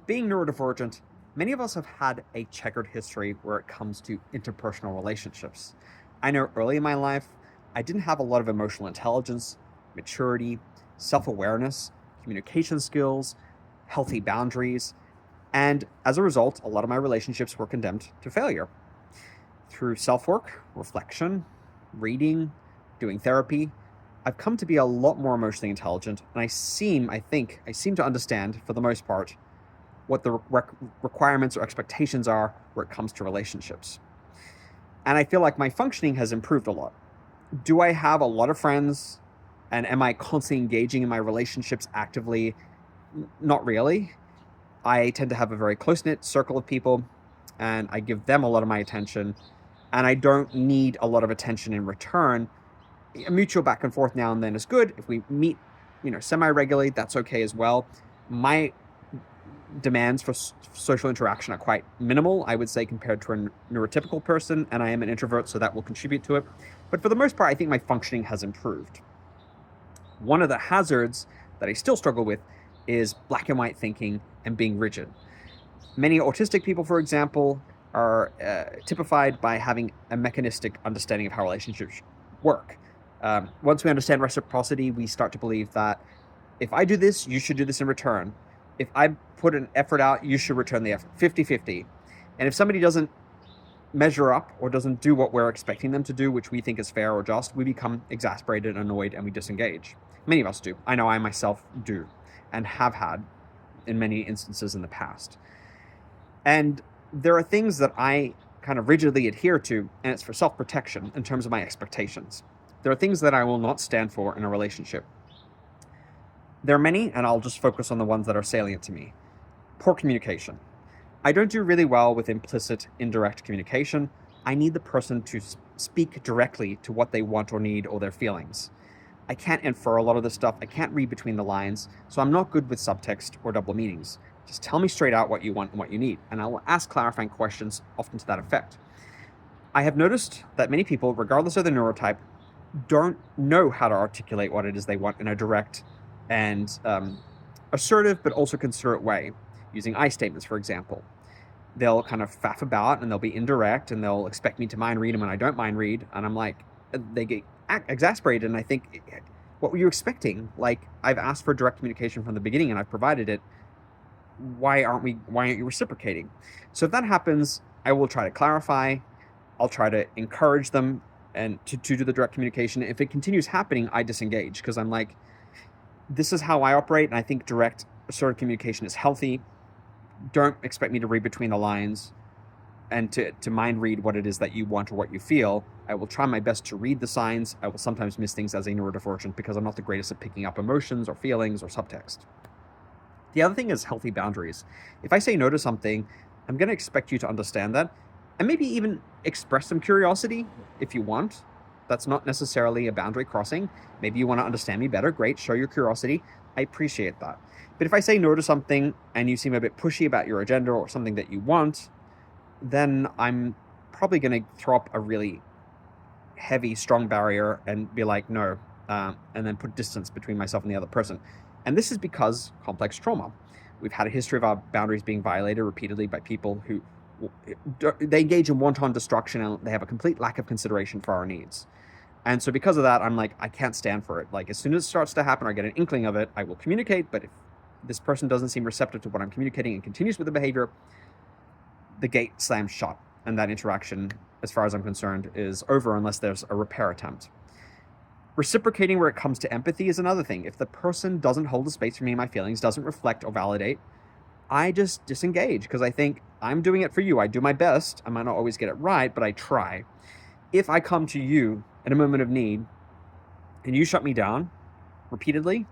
Being neurodivergent, many of us have had a checkered history where it comes to interpersonal relationships. I know early in my life, I didn't have a lot of emotional intelligence, maturity, self awareness, communication skills, healthy boundaries, and as a result, a lot of my relationships were condemned to failure. Through self work, reflection, reading, doing therapy, I've come to be a lot more emotionally intelligent, and I seem to understand, for the most part, what the requirements or expectations are where it comes to relationships. And I feel like my functioning has improved a lot. Do I have a lot of friends? And am I constantly engaging in my relationships actively? Not really. I tend to have a very close knit circle of people, and I give them a lot of my attention. And I don't need a lot of attention in return. A mutual back and forth now and then is good. If we meet, semi regularly, that's okay as well. My demands for social interaction are quite minimal, I would say, compared to a neurotypical person, and I am an introvert, so that will contribute to it. But for the most part, I think my functioning has improved. One of the hazards that I still struggle with is black and white thinking and being rigid. Many autistic people, for example, are typified by having a mechanistic understanding of how relationships work. Once we understand reciprocity, we start to believe that if I do this, you should do this in return. If I put an effort out, you should return the effort, 50-50. And if somebody doesn't measure up or doesn't do what we're expecting them to do, which we think is fair or just, we become exasperated, annoyed, and we disengage. Many of us do. I know I myself do, and have had in many instances in the past. And there are things that I kind of rigidly adhere to, and it's for self-protection in terms of my expectations. There are things that I will not stand for in a relationship. There are many, and I'll just focus on the ones that are salient to me. Poor communication. I don't do really well with implicit, indirect communication. I need the person to speak directly to what they want or need or their feelings. I can't infer a lot of this stuff. I can't read between the lines, so I'm not good with subtext or double meanings. Just tell me straight out what you want and what you need, and I will ask clarifying questions, often to that effect. I have noticed that many people, regardless of the neurotype, don't know how to articulate what it is they want in a direct and assertive but also considerate way, using I statements, for example. They'll kind of faff about and they'll be indirect and they'll expect me to mind read them when I don't mind read, and I'm like, they get exasperated, and I think, what were you expecting? Like, I've asked for direct communication from the beginning and I've provided it. Why aren't you reciprocating? So if that happens, I will try to clarify. I'll try to encourage them and to do the direct communication. If it continues happening, I disengage, because I'm like, this is how I operate, and I think direct assertive communication is healthy. Don't expect me to read between the lines and to mind read what it is that you want or what you feel. I will try my best to read the signs. I will sometimes miss things as a neurodivergent because I'm not the greatest at picking up emotions or feelings or subtext. The other thing is healthy boundaries. If I say no to something, I'm going to expect you to understand that, and maybe even express some curiosity if you want. That's not necessarily a boundary crossing. Maybe you want to understand me better. Great, show your curiosity. I appreciate that. But if I say no to something and you seem a bit pushy about your agenda or something that you want, then I'm probably going to throw up a really heavy, strong barrier and be like, no, and then put distance between myself and the other person. And this is because complex trauma. We've had a history of our boundaries being violated repeatedly by people who they engage in wanton destruction, and they have a complete lack of consideration for our needs. And so because of that, I'm like, I can't stand for it. Like, as soon as it starts to happen or I get an inkling of it, I will communicate. But if this person doesn't seem receptive to what I'm communicating and continues with the behavior, the gate slams shut, and that interaction, as far as I'm concerned, is over unless there's a repair attempt. Reciprocating where it comes to empathy is another thing. If the person doesn't hold the space for me and my feelings, doesn't reflect or validate, I just disengage, because I think I'm doing it for you. I do my best. I might not always get it right, but I try. If I come to you in a moment of need and you shut me down repeatedly,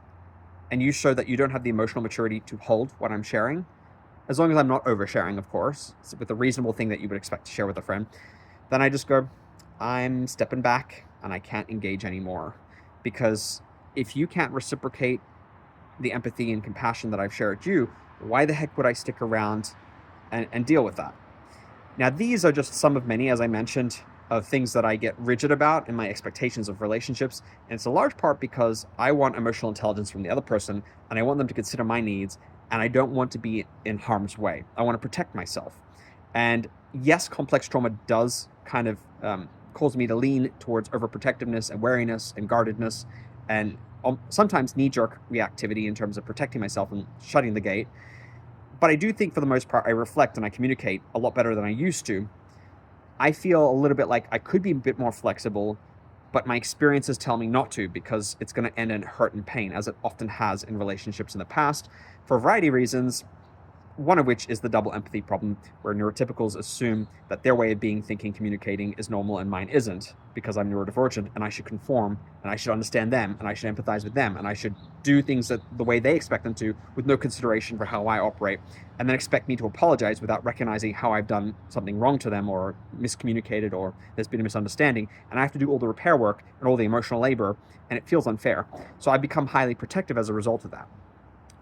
and you show that you don't have the emotional maturity to hold what I'm sharing, as long as I'm not oversharing, of course, with a reasonable thing that you would expect to share with a friend, then I just go, I'm stepping back and I can't engage anymore. Because if you can't reciprocate the empathy and compassion that I've shared with you, why the heck would I stick around and deal with that? Now, these are just some of many, as I mentioned, of things that I get rigid about in my expectations of relationships. And it's a large part because I want emotional intelligence from the other person, and I want them to consider my needs and I don't want to be in harm's way. I want to protect myself. And yes, complex trauma does kind of cause me to lean towards overprotectiveness and wariness and guardedness and sometimes knee-jerk reactivity in terms of protecting myself and shutting the gate. But I do think for the most part, I reflect and I communicate a lot better than I used to. I feel a little bit like I could be a bit more flexible, but my experiences tell me not to because it's going to end in hurt and pain, as it often has in relationships in the past, for a variety of reasons, one of which is the double empathy problem, where neurotypicals assume that their way of being, thinking, communicating is normal and mine isn't, because I'm neurodivergent and I should conform and I should understand them and I should empathize with them and I should do things the way they expect them to with no consideration for how I operate, and then expect me to apologize without recognizing how I've done something wrong to them or miscommunicated or there's been a misunderstanding, and I have to do all the repair work and all the emotional labor, and it feels unfair. So I become highly protective as a result of that.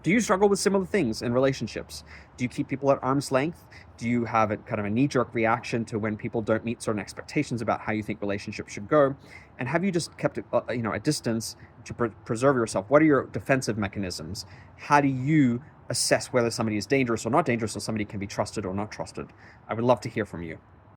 Do you struggle with similar things in relationships? Do you keep people at arm's length? Do you have a kind of a knee-jerk reaction to when people don't meet certain expectations about how you think relationships should go? And have you just kept a distance to preserve yourself? What are your defensive mechanisms? How do you assess whether somebody is dangerous or not dangerous, or somebody can be trusted or not trusted? I would love to hear from you.